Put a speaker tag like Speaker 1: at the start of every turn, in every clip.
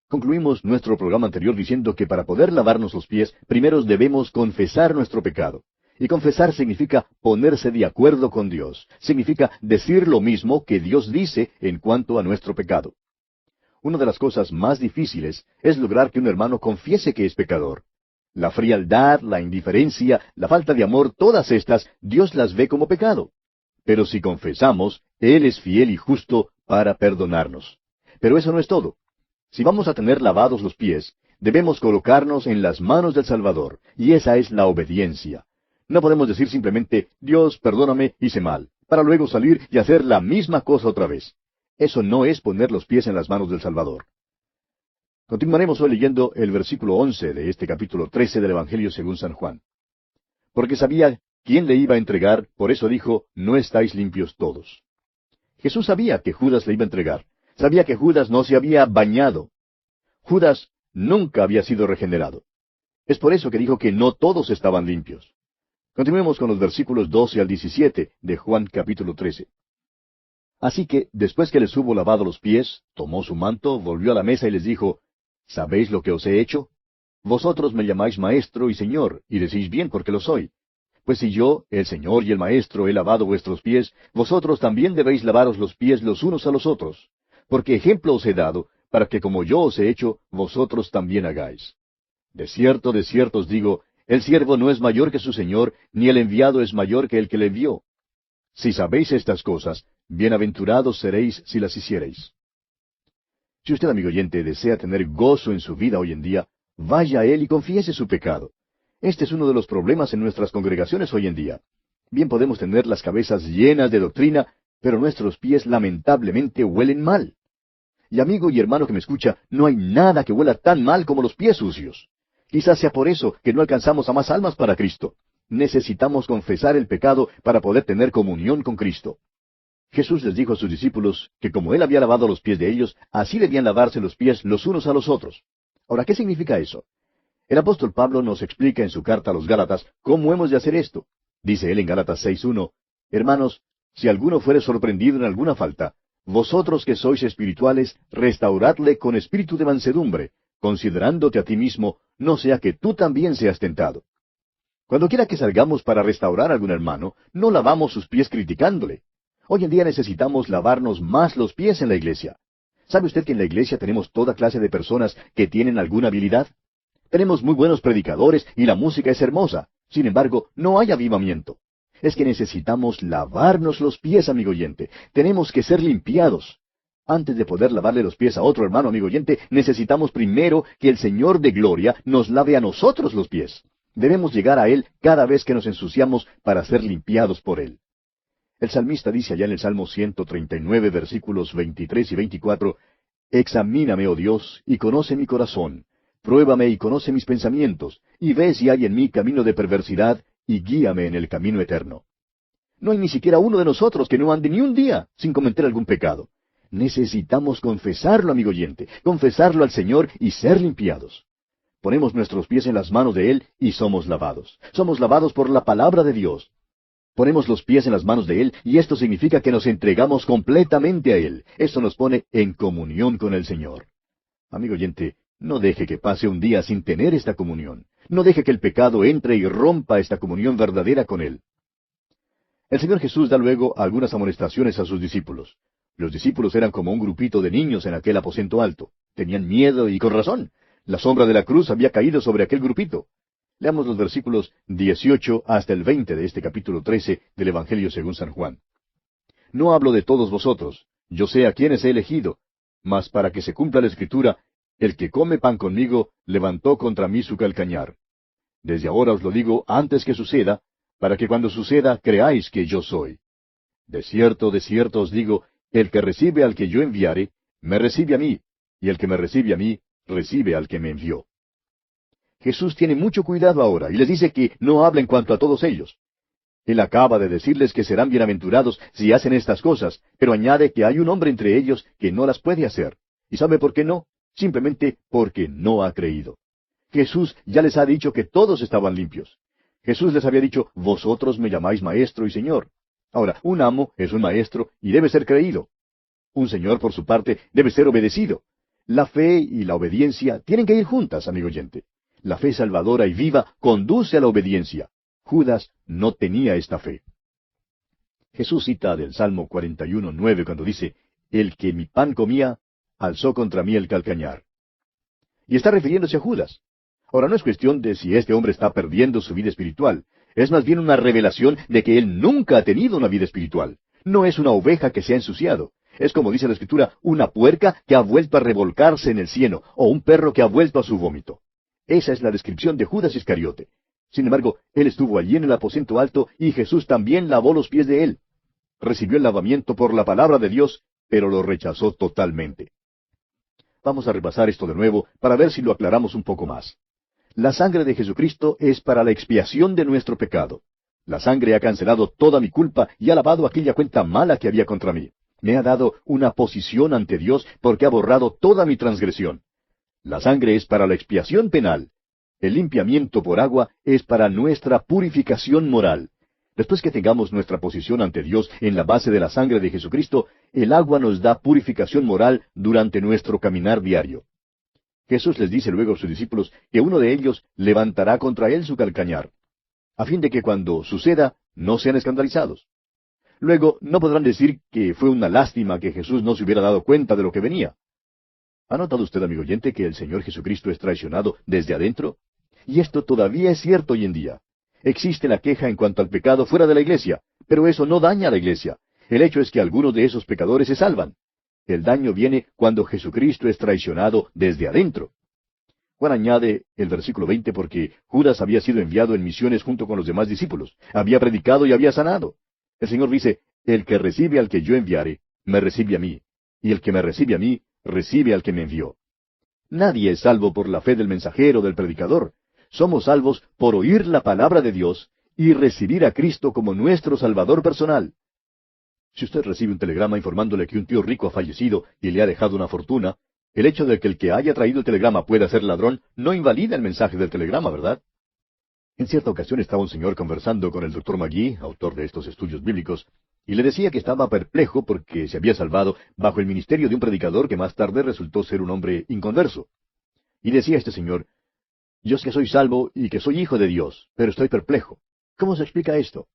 Speaker 1: Concluimos nuestro programa anterior diciendo que para poder lavarnos los pies, primero debemos confesar nuestro pecado. Y confesar significa ponerse de acuerdo con Dios. Significa decir lo mismo que Dios dice en cuanto a nuestro pecado. Una de las cosas más difíciles es lograr que un hermano confiese que es pecador. La frialdad, la indiferencia, la falta de amor, todas estas, Dios las ve como pecado. Pero si confesamos, Él es fiel y justo para perdonarnos. Pero eso no es todo. Si vamos a tener lavados los pies, debemos colocarnos en las manos del Salvador, y esa es la obediencia. No podemos decir simplemente, Dios, perdóname, hice mal, para luego salir y hacer la misma cosa otra vez. Eso no es poner los pies en las manos del Salvador. Continuaremos hoy leyendo el versículo 11 de este capítulo 13 del Evangelio según San Juan. Porque sabía quién le iba a entregar, por eso dijo, no estáis limpios todos. Jesús sabía que Judas le iba a entregar. Sabía que Judas no se había bañado. Judas nunca había sido regenerado. Es por eso que dijo que no todos estaban limpios. Continuemos con los versículos 12 al 17 de Juan capítulo 13. Así que, después que les hubo lavado los pies, tomó su manto, volvió a la mesa y les dijo, ¿sabéis lo que os he hecho? Vosotros me llamáis maestro y señor, y decís bien porque lo soy. Pues si yo, el Señor y el Maestro, he lavado vuestros pies, vosotros también debéis lavaros los pies los unos a los otros. Porque ejemplo os he dado, para que como yo os he hecho, vosotros también hagáis. De cierto os digo, el siervo no es mayor que su Señor, ni el enviado es mayor que el que le envió. Si sabéis estas cosas, bienaventurados seréis si las hiciereis. Si usted, amigo oyente, desea tener gozo en su vida hoy en día, vaya a Él y confiese su pecado. Este es uno de los problemas en nuestras congregaciones hoy en día. Bien podemos tener las cabezas llenas de doctrina, pero nuestros pies lamentablemente huelen mal. Y amigo y hermano que me escucha, no hay nada que huela tan mal como los pies sucios. Quizás sea por eso que no alcanzamos a más almas para Cristo. Necesitamos confesar el pecado para poder tener comunión con Cristo. Jesús les dijo a sus discípulos que como Él había lavado los pies de ellos, así debían lavarse los pies los unos a los otros. Ahora, ¿qué significa eso? El apóstol Pablo nos explica en su carta a los Gálatas cómo hemos de hacer esto. Dice él en Gálatas 6:1, Hermanos, si alguno fuere sorprendido en alguna falta, vosotros que sois espirituales, restauradle con espíritu de mansedumbre, considerándote a ti mismo, no sea que tú también seas tentado. Cuando quiera que salgamos para restaurar a algún hermano, no lavamos sus pies criticándole. Hoy en día necesitamos lavarnos más los pies en la iglesia. ¿Sabe usted que en la iglesia tenemos toda clase de personas que tienen alguna habilidad? Tenemos muy buenos predicadores y la música es hermosa. Sin embargo, no hay avivamiento. Es que necesitamos lavarnos los pies, amigo oyente. Tenemos que ser limpiados. Antes de poder lavarle los pies a otro hermano, amigo oyente, necesitamos primero que el Señor de gloria nos lave a nosotros los pies. Debemos llegar a Él cada vez que nos ensuciamos para ser limpiados por Él. El salmista dice allá en el Salmo 139, versículos 23 y 24, Examíname, oh Dios, y conoce mi corazón. Pruébame y conoce mis pensamientos, y ve si hay en mí camino de perversidad, y guíame en el camino eterno. No hay ni siquiera uno de nosotros que no ande ni un día sin cometer algún pecado. Necesitamos confesarlo, amigo oyente, confesarlo al Señor y ser limpiados. Ponemos nuestros pies en las manos de Él y somos lavados. Somos lavados por la palabra de Dios. Ponemos los pies en las manos de Él y esto significa que nos entregamos completamente a Él. Esto nos pone en comunión con el Señor. Amigo oyente, no deje que pase un día sin tener esta comunión. No deje que el pecado entre y rompa esta comunión verdadera con Él. El Señor Jesús da luego algunas amonestaciones a sus discípulos. Los discípulos eran como un grupito de niños en aquel aposento alto. Tenían miedo y con razón. La sombra de la cruz había caído sobre aquel grupito. Leamos los versículos 18 hasta el 20 de este capítulo 13 del Evangelio según San Juan. No hablo de todos vosotros, yo sé a quiénes he elegido, mas para que se cumpla la Escritura, el que come pan conmigo levantó contra mí su calcañar. Desde ahora os lo digo antes que suceda, para que cuando suceda creáis que yo soy. De cierto os digo, el que recibe al que yo enviare, me recibe a mí, y el que me recibe a mí, recibe al que me envió. Jesús tiene mucho cuidado ahora, y les dice que no habla en cuanto a todos ellos. Él acaba de decirles que serán bienaventurados si hacen estas cosas, pero añade que hay un hombre entre ellos que no las puede hacer. ¿Y sabe por qué no? Simplemente porque no ha creído. Jesús ya les ha dicho que todos estaban limpios. Jesús les había dicho, vosotros me llamáis maestro y señor. Ahora, un amo es un maestro y debe ser creído. Un señor, por su parte, debe ser obedecido. La fe y la obediencia tienen que ir juntas, amigo oyente. La fe salvadora y viva conduce a la obediencia. Judas no tenía esta fe. Jesús cita del Salmo 41:9 cuando dice, «El que mi pan comía, alzó contra mí el calcañar». Y está refiriéndose a Judas. Ahora, no es cuestión de si este hombre está perdiendo su vida espiritual. Es más bien una revelación de que él nunca ha tenido una vida espiritual. No es una oveja que se ha ensuciado. Es como dice la Escritura, una puerca que ha vuelto a revolcarse en el cieno, o un perro que ha vuelto a su vómito. Esa es la descripción de Judas Iscariote. Sin embargo, él estuvo allí en el aposento alto y Jesús también lavó los pies de él. Recibió el lavamiento por la palabra de Dios, pero lo rechazó totalmente. Vamos a repasar esto de nuevo para ver si lo aclaramos un poco más. La sangre de Jesucristo es para la expiación de nuestro pecado. La sangre ha cancelado toda mi culpa y ha lavado aquella cuenta mala que había contra mí. Me ha dado una posición ante Dios porque ha borrado toda mi transgresión. La sangre es para la expiación penal. El limpiamiento por agua es para nuestra purificación moral. Después que tengamos nuestra posición ante Dios en la base de la sangre de Jesucristo, el agua nos da purificación moral durante nuestro caminar diario. Jesús les dice luego a sus discípulos que uno de ellos levantará contra él su calcañar, a fin de que cuando suceda no sean escandalizados. Luego no podrán decir que fue una lástima que Jesús no se hubiera dado cuenta de lo que venía. ¿Ha notado usted, amigo oyente, que el Señor Jesucristo es traicionado desde adentro? Y esto todavía es cierto hoy en día. Existe la queja en cuanto al pecado fuera de la iglesia, pero eso no daña a la iglesia. El hecho es que algunos de esos pecadores se salvan. El daño viene cuando Jesucristo es traicionado desde adentro. Juan añade el versículo 20 porque Judas había sido enviado en misiones junto con los demás discípulos. Había predicado y había sanado. El Señor dice, «El que recibe al que yo enviare, me recibe a mí. Y el que me recibe a mí, recibe al que me envió». Nadie es salvo por la fe del mensajero, del predicador. Somos salvos por oír la palabra de Dios y recibir a Cristo como nuestro Salvador personal. Si usted recibe un telegrama informándole que un tío rico ha fallecido y le ha dejado una fortuna, el hecho de que el que haya traído el telegrama pueda ser ladrón no invalida el mensaje del telegrama, ¿verdad? En cierta ocasión estaba un señor conversando con el Dr. McGee, autor de estos estudios bíblicos, y le decía que estaba perplejo porque se había salvado bajo el ministerio de un predicador que más tarde resultó ser un hombre inconverso. Y decía este señor, «Yo sé que soy salvo y que soy hijo de Dios, pero estoy perplejo. ¿Cómo se explica esto?»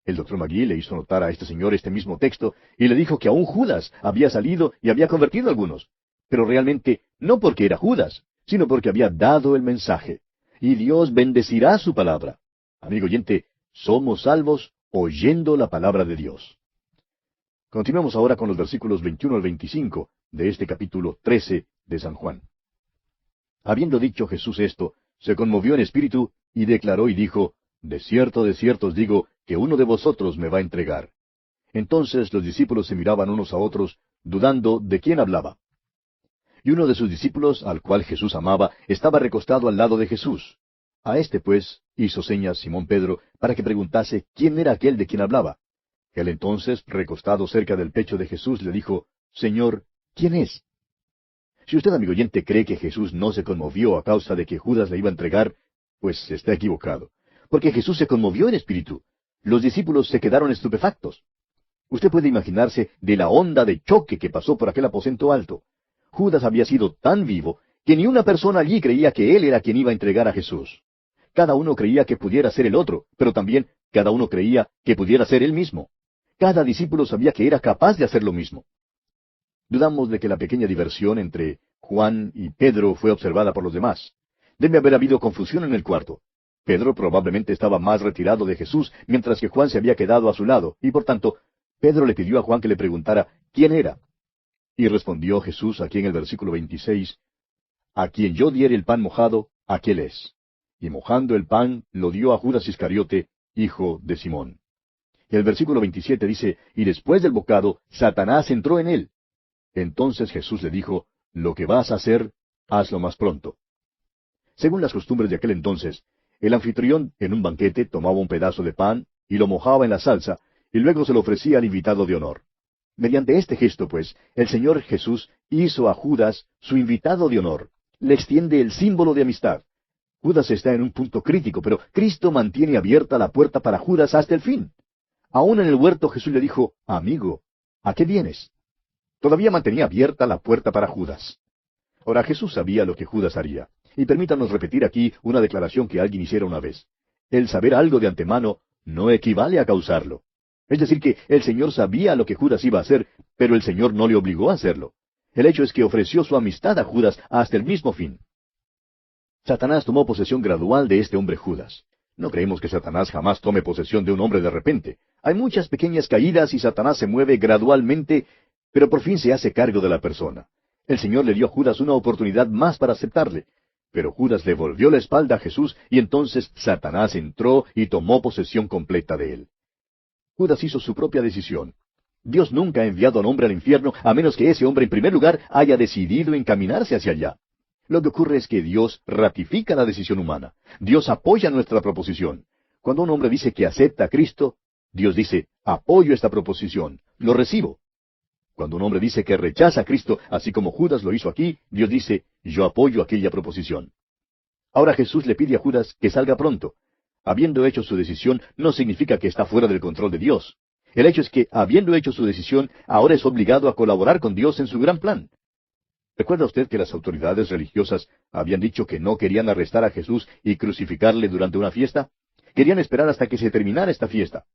Speaker 1: El Dr. McGee le hizo notar a este señor este mismo texto y le dijo que aún Judas había salido y había convertido a algunos, pero realmente no porque era Judas, sino porque había dado el mensaje. Y Dios bendecirá su palabra. Amigo oyente, somos salvos oyendo la palabra de Dios. Continuamos ahora con los versículos 21 al 25 de este capítulo 13 de San Juan. Habiendo dicho Jesús esto, se conmovió en espíritu y declaró y dijo, de cierto os digo, que uno de vosotros me va a entregar. Entonces los discípulos se miraban unos a otros, dudando de quién hablaba. Y uno de sus discípulos, al cual Jesús amaba, estaba recostado al lado de Jesús. A este, pues, hizo señas Simón Pedro para que preguntase quién era aquel de quien hablaba. Él entonces, recostado cerca del pecho de Jesús, le dijo, Señor, ¿quién es? Si usted, amigo oyente, cree que Jesús no se conmovió a causa de que Judas le iba a entregar, pues está equivocado. Porque Jesús se conmovió en espíritu. Los discípulos se quedaron estupefactos. Usted puede imaginarse de la onda de choque que pasó por aquel aposento alto. Judas había sido tan vivo que ni una persona allí creía que él era quien iba a entregar a Jesús. Cada uno creía que pudiera ser el otro, pero también cada uno creía que pudiera ser él mismo. Cada discípulo sabía que era capaz de hacer lo mismo. Dudamos de que la pequeña diversión entre Juan y Pedro fue observada por los demás. Debe haber habido confusión en el cuarto. Pedro probablemente estaba más retirado de Jesús, mientras que Juan se había quedado a su lado, y por tanto, Pedro le pidió a Juan que le preguntara quién era. Y respondió Jesús aquí en el versículo 26, «A quien yo diere el pan mojado, aquel es». Y mojando el pan, lo dio a Judas Iscariote, hijo de Simón. Y el versículo 27 dice, «Y después del bocado, Satanás entró en él». Entonces Jesús le dijo, «Lo que vas a hacer, hazlo más pronto». Según las costumbres de aquel entonces, el anfitrión en un banquete tomaba un pedazo de pan y lo mojaba en la salsa, y luego se lo ofrecía al invitado de honor. Mediante este gesto, pues, el Señor Jesús hizo a Judas su invitado de honor. Le extiende el símbolo de amistad. Judas está en un punto crítico, pero Cristo mantiene abierta la puerta para Judas hasta el fin. Aún en el huerto Jesús le dijo, «Amigo, ¿a qué vienes?». Todavía mantenía abierta la puerta para Judas. Ahora Jesús sabía lo que Judas haría. Y permítanos repetir aquí una declaración que alguien hiciera una vez. El saber algo de antemano no equivale a causarlo. Es decir, que el Señor sabía lo que Judas iba a hacer, pero el Señor no le obligó a hacerlo. El hecho es que ofreció su amistad a Judas hasta el mismo fin. Satanás tomó posesión gradual de este hombre Judas. No creemos que Satanás jamás tome posesión de un hombre de repente. Hay muchas pequeñas caídas y Satanás se mueve gradualmente, pero por fin se hace cargo de la persona. El Señor le dio a Judas una oportunidad más para aceptarle. Pero Judas le volvió la espalda a Jesús y entonces Satanás entró y tomó posesión completa de él. Judas hizo su propia decisión. Dios nunca ha enviado a un hombre al infierno a menos que ese hombre en primer lugar haya decidido encaminarse hacia allá. Lo que ocurre es que Dios ratifica la decisión humana. Dios apoya nuestra proposición. Cuando un hombre dice que acepta a Cristo, Dios dice, apoyo esta proposición, lo recibo. Cuando un hombre dice que rechaza a Cristo, así como Judas lo hizo aquí, Dios dice, yo apoyo aquella proposición. Ahora Jesús le pide a Judas que salga pronto. Habiendo hecho su decisión, no significa que está fuera del control de Dios. El hecho es que, habiendo hecho su decisión, ahora es obligado a colaborar con Dios en su gran plan. ¿Recuerda usted que las autoridades religiosas habían dicho que no querían arrestar a Jesús y crucificarle durante una fiesta? Querían esperar hasta que se terminara esta fiesta.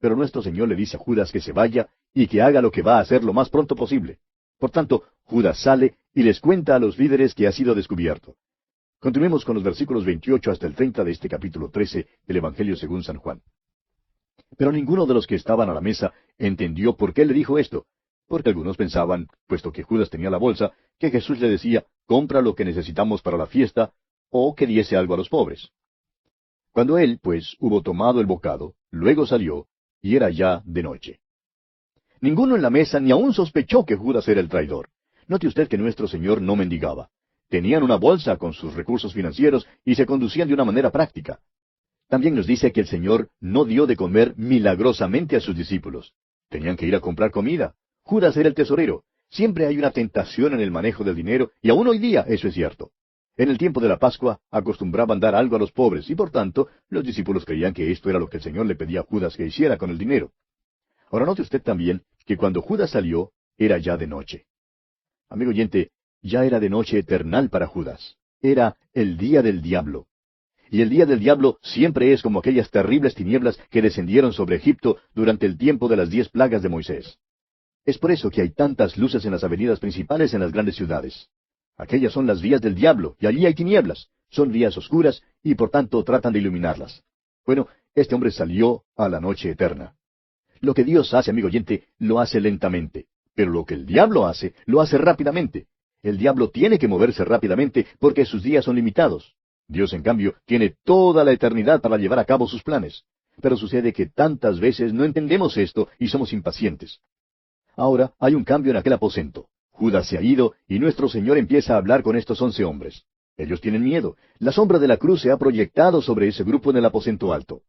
Speaker 1: Pero nuestro Señor le dice a Judas que se vaya y que haga lo que va a hacer lo más pronto posible. Por tanto, Judas sale y les cuenta a los líderes que ha sido descubierto. Continuemos con los versículos 28 hasta el 30 de este capítulo 13 del Evangelio según San Juan. Pero ninguno de los que estaban a la mesa entendió por qué le dijo esto, porque algunos pensaban, puesto que Judas tenía la bolsa, que Jesús le decía, compra lo que necesitamos para la fiesta, o que diese algo a los pobres. Cuando él, pues, hubo tomado el bocado, luego salió, y era ya de noche. Ninguno en la mesa ni aún sospechó que Judas era el traidor. Note usted que nuestro Señor no mendigaba. Tenían una bolsa con sus recursos financieros y se conducían de una manera práctica. También nos dice que el Señor no dio de comer milagrosamente a sus discípulos. Tenían que ir a comprar comida. Judas era el tesorero. Siempre hay una tentación en el manejo del dinero, y aún hoy día eso es cierto. En el tiempo de la Pascua acostumbraban dar algo a los pobres, y por tanto los discípulos creían que esto era lo que el Señor le pedía a Judas que hiciera con el dinero. Ahora note usted también que cuando Judas salió, era ya de noche. Amigo oyente, ya era de noche eternal para Judas. Era el día del diablo. Y el día del diablo siempre es como aquellas terribles tinieblas que descendieron sobre Egipto durante el tiempo de las 10 plagas de Moisés. Es por eso que hay tantas luces en las avenidas principales en las grandes ciudades. Aquellas son las vías del diablo, y allí hay tinieblas. Son vías oscuras, y por tanto tratan de iluminarlas. Bueno, este hombre salió a la noche eterna. Lo que Dios hace, amigo oyente, lo hace lentamente. Pero lo que el diablo hace, lo hace rápidamente. El diablo tiene que moverse rápidamente porque sus días son limitados. Dios, en cambio, tiene toda la eternidad para llevar a cabo sus planes. Pero sucede que tantas veces no entendemos esto y somos impacientes. Ahora hay un cambio en aquel aposento. Judas se ha ido y nuestro Señor empieza a hablar con estos 11 hombres. Ellos tienen miedo. La sombra de la cruz se ha proyectado sobre ese grupo en el aposento alto.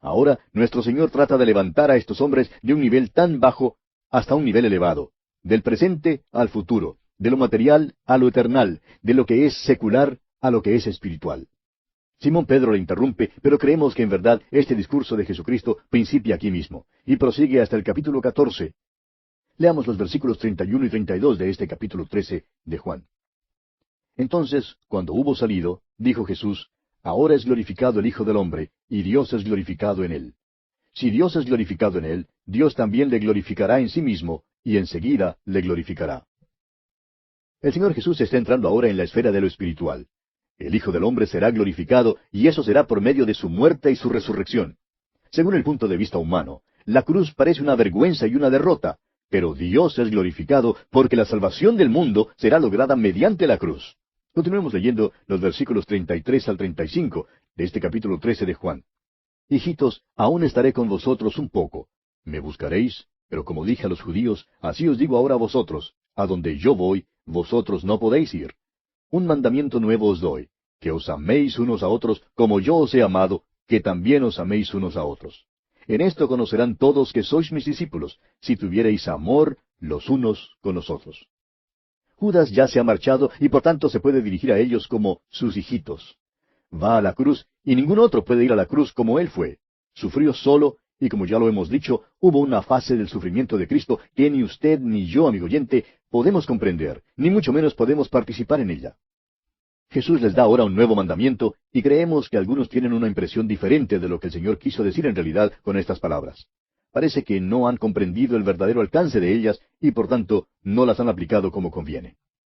Speaker 1: Ahora nuestro Señor trata de levantar a estos hombres de un nivel tan bajo hasta un nivel elevado, del presente al futuro, de lo material a lo eternal, de lo que es secular a lo que es espiritual. Simón Pedro le interrumpe, pero creemos que en verdad este discurso de Jesucristo principia aquí mismo, y prosigue hasta el capítulo 14. Leamos los versículos 31 y 32 de este capítulo 13 de Juan. Entonces, cuando hubo salido, dijo Jesús, ahora es glorificado el Hijo del Hombre, y Dios es glorificado en él. Si Dios es glorificado en él, Dios también le glorificará en sí mismo, y enseguida le glorificará. El Señor Jesús está entrando ahora en la esfera de lo espiritual. El Hijo del Hombre será glorificado, y eso será por medio de su muerte y su resurrección. Según el punto de vista humano, la cruz parece una vergüenza y una derrota, pero Dios es glorificado porque la salvación del mundo será lograda mediante la cruz. Continuemos leyendo los versículos 33 al 35 de este capítulo 13 de Juan. Hijitos, aún estaré con vosotros un poco. Me buscaréis, pero como dije a los judíos, así os digo ahora a vosotros, a donde yo voy, vosotros no podéis ir. Un mandamiento nuevo os doy, que os améis unos a otros como yo os he amado, que también os améis unos a otros. En esto conocerán todos que sois mis discípulos, si tuviereis amor los unos con los otros. Judas ya se ha marchado y por tanto se puede dirigir a ellos como sus hijitos. Va a la cruz y ningún otro puede ir a la cruz como él fue. Sufrió solo y como ya lo hemos dicho, hubo una fase del sufrimiento de Cristo que ni usted ni yo, amigo oyente, podemos comprender, ni mucho menos podemos participar en ella. Jesús les da ahora un nuevo mandamiento, y creemos que algunos tienen una impresión diferente de lo que el Señor quiso decir en realidad con estas palabras. Parece que no han comprendido el verdadero alcance de ellas y por tanto no las han aplicado como conviene.